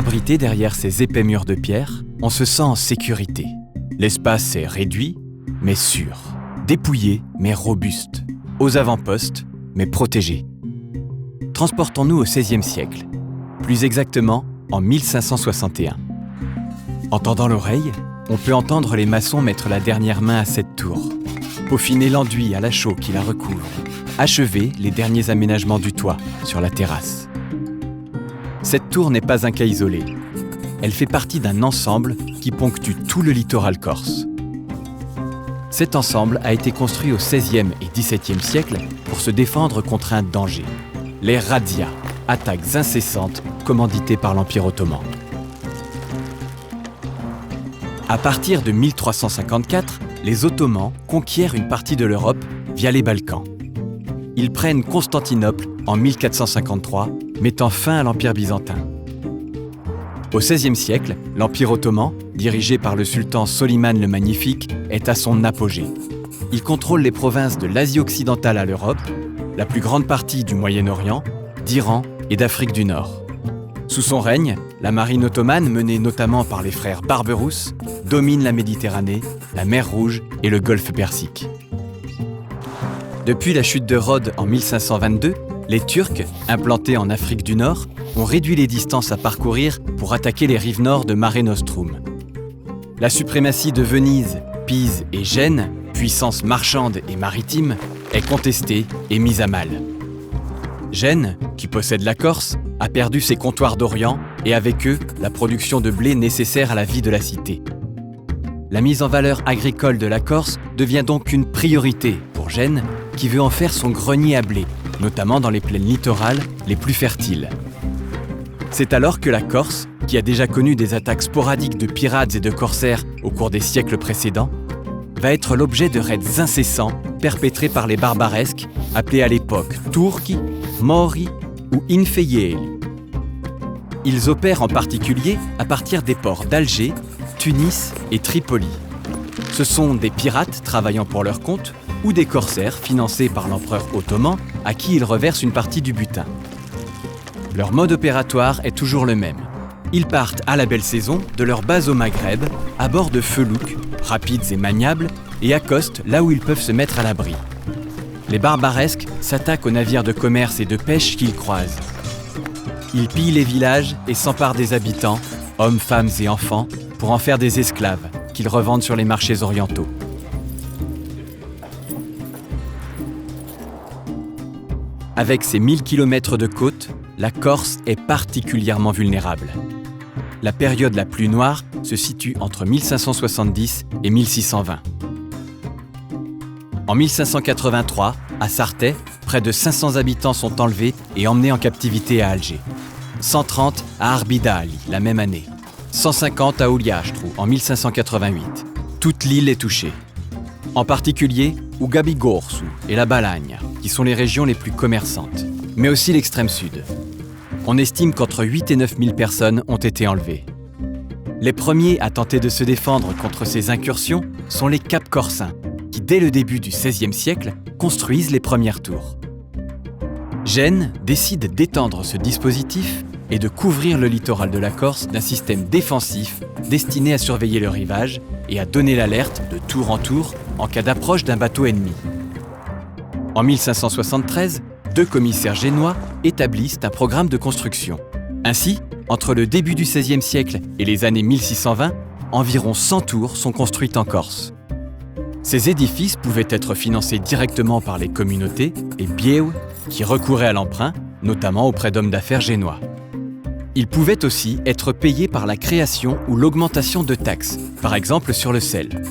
abrité derrière ces épais murs de pierre, on se sent en sécurité. L'espace est réduit, mais sûr. Dépouillé, mais robuste. Aux avant-postes, mais protégé. Transportons-nous au XVIe siècle. Plus exactement, en 1561. En tendant l'oreille, on peut entendre les maçons mettre la dernière main à cette tour, peaufiner l'enduit à la chaux qui la recouvre, achever les derniers aménagements du toit sur la terrasse. Cette tour n'est pas un cas isolé. Elle fait partie d'un ensemble qui ponctue tout le littoral corse. Cet ensemble a été construit au XVIe et XVIIe siècle pour se défendre contre un danger, les razzias, attaques incessantes commanditées par l'Empire ottoman. À partir de 1354, les Ottomans conquièrent une partie de l'Europe via les Balkans. Ils prennent Constantinople en 1453, mettant fin à l'Empire byzantin. Au XVIe siècle, l'Empire ottoman, dirigé par le sultan Soliman le Magnifique, est à son apogée. Il contrôle les provinces de l'Asie occidentale à l'Europe, la plus grande partie du Moyen-Orient, d'Iran et d'Afrique du Nord. Sous son règne, la marine ottomane, menée notamment par les frères Barberousse, domine la Méditerranée, la mer Rouge et le golfe Persique. Depuis la chute de Rhodes en 1522, les Turcs, implantés en Afrique du Nord, ont réduit les distances à parcourir pour attaquer les rives nord de Mare Nostrum. La suprématie de Venise, Pise et Gênes, puissances marchandes et maritimes, est contestée et mise à mal. Gênes, qui possède la Corse, a perdu ses comptoirs d'Orient et avec eux la production de blé nécessaire à la vie de la cité. La mise en valeur agricole de la Corse devient donc une priorité pour Gênes, qui veut en faire son grenier à blé, notamment dans les plaines littorales les plus fertiles. C'est alors que la Corse, qui a déjà connu des attaques sporadiques de pirates et de corsaires au cours des siècles précédents, va être l'objet de raids incessants perpétrés par les barbaresques, appelés à l'époque Turchi, Mori ou Infeieli. Ils opèrent en particulier à partir des ports d'Alger, Tunis et Tripoli. Ce sont des pirates travaillant pour leur compte ou des corsaires financés par l'empereur ottoman à qui ils reversent une partie du butin. Leur mode opératoire est toujours le même. Ils partent à la belle saison de leur base au Maghreb, à bord de felouks, rapides et maniables, et accostent là où ils peuvent se mettre à l'abri. Les barbaresques s'attaquent aux navires de commerce et de pêche qu'ils croisent. Ils pillent les villages et s'emparent des habitants, hommes, femmes et enfants, pour en faire des esclaves qu'ils revendent sur les marchés orientaux. Avec ses 1000 km de côte, la Corse est particulièrement vulnérable. La période la plus noire se situe entre 1570 et 1620. En 1583, à Sarthet, près de 500 habitants sont enlevés et emmenés en captivité à Alger. 130 à Arbidali la même année. 150 à Ouliastrou en 1588. Toute l'île est touchée. En particulier, Ougabigorsu et la Balagne, qui sont les régions les plus commerçantes, mais aussi l'extrême sud. On estime qu'entre 8 et 9 000 personnes ont été enlevées. Les premiers à tenter de se défendre contre ces incursions sont les Cap-Corsins, qui dès le début du XVIe siècle construisent les premières tours. Gênes décide d'étendre ce dispositif et de couvrir le littoral de la Corse d'un système défensif destiné à surveiller le rivage et à donner l'alerte de tour en tour en cas d'approche d'un bateau ennemi. En 1573, 2 commissaires génois établissent un programme de construction. Ainsi, entre le début du XVIe siècle et les années 1620, environ 100 tours sont construites en Corse. Ces édifices pouvaient être financés directement par les communautés et bièw qui recouraient à l'emprunt, notamment auprès d'hommes d'affaires génois. Ils pouvaient aussi être payés par la création ou l'augmentation de taxes, par exemple sur le sel.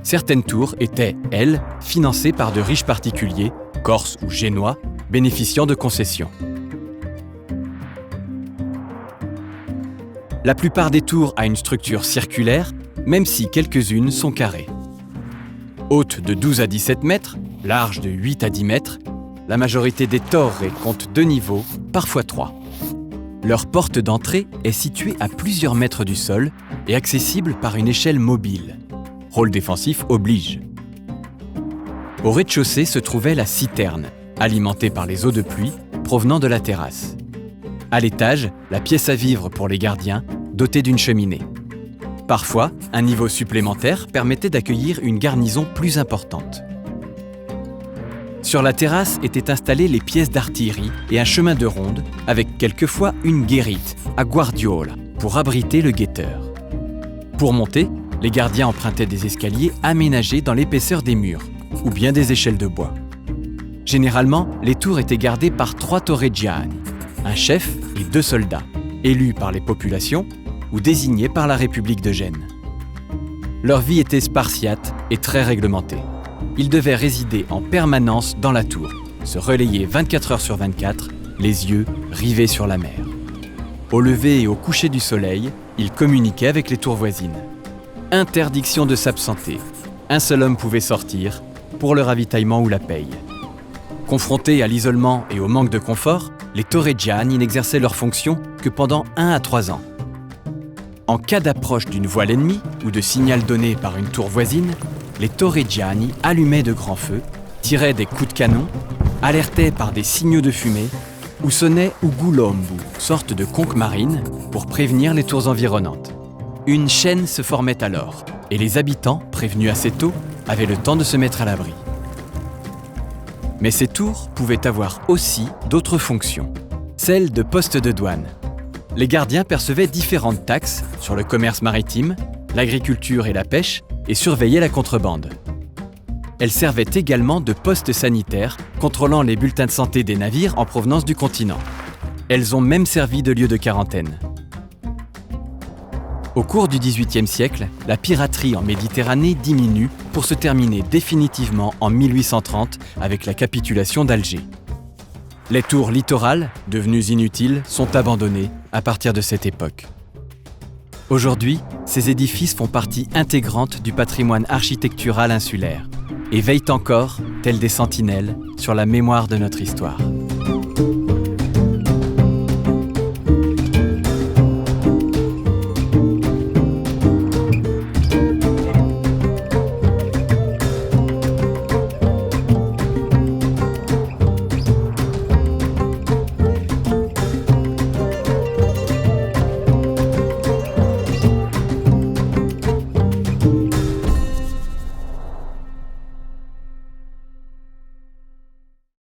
Certaines tours étaient, elles, financées par de riches particuliers, corses ou génois, bénéficiant de concessions. La plupart des tours a une structure circulaire, même si quelques-unes sont carrées. Hautes de 12 à 17 mètres, larges de 8 à 10 mètres, la majorité des torres comptent 2 niveaux, parfois 3. Leur porte d'entrée est située à plusieurs mètres du sol et accessible par une échelle mobile. Rôle défensif oblige. Au rez-de-chaussée se trouvait la citerne, alimentée par les eaux de pluie provenant de la terrasse. À l'étage, la pièce à vivre pour les gardiens, dotée d'une cheminée. Parfois, un niveau supplémentaire permettait d'accueillir une garnison plus importante. Sur la terrasse étaient installées les pièces d'artillerie et un chemin de ronde, avec quelquefois une guérite, à guardiola, pour abriter le guetteur. Pour monter, les gardiens empruntaient des escaliers aménagés dans l'épaisseur des murs, ou bien des échelles de bois. Généralement, les tours étaient gardées par 3 torreggiani, un chef et 2 soldats, élus par les populations ou désignés par la République de Gênes. Leur vie était spartiate et très réglementée. Ils devaient résider en permanence dans la tour, se relayer 24 heures sur 24, les yeux rivés sur la mer. Au lever et au coucher du soleil, ils communiquaient avec les tours voisines. Interdiction de s'absenter. Un seul homme pouvait sortir, pour le ravitaillement ou la paye. Confrontés à l'isolement et au manque de confort, les torreggiani n'exerçaient leurs fonctions que pendant 1 à 3 ans. En cas d'approche d'une voile ennemie ou de signal donné par une tour voisine, les torreggiani allumaient de grands feux, tiraient des coups de canon, alertaient par des signaux de fumée ou sonnaient ugulombu, sorte de conque marine, pour prévenir les tours environnantes. Une chaîne se formait alors, et les habitants, prévenus assez tôt, avaient le temps de se mettre à l'abri. Mais ces tours pouvaient avoir aussi d'autres fonctions, celles de postes de douane. Les gardiens percevaient différentes taxes sur le commerce maritime, l'agriculture et la pêche, et surveillaient la contrebande. Elles servaient également de postes sanitaires, contrôlant les bulletins de santé des navires en provenance du continent. Elles ont même servi de lieu de quarantaine. Au cours du XVIIIe siècle, la piraterie en Méditerranée diminue pour se terminer définitivement en 1830 avec la capitulation d'Alger. Les tours littorales, devenues inutiles, sont abandonnées à partir de cette époque. Aujourd'hui, ces édifices font partie intégrante du patrimoine architectural insulaire et veillent encore, tels des sentinelles, sur la mémoire de notre histoire.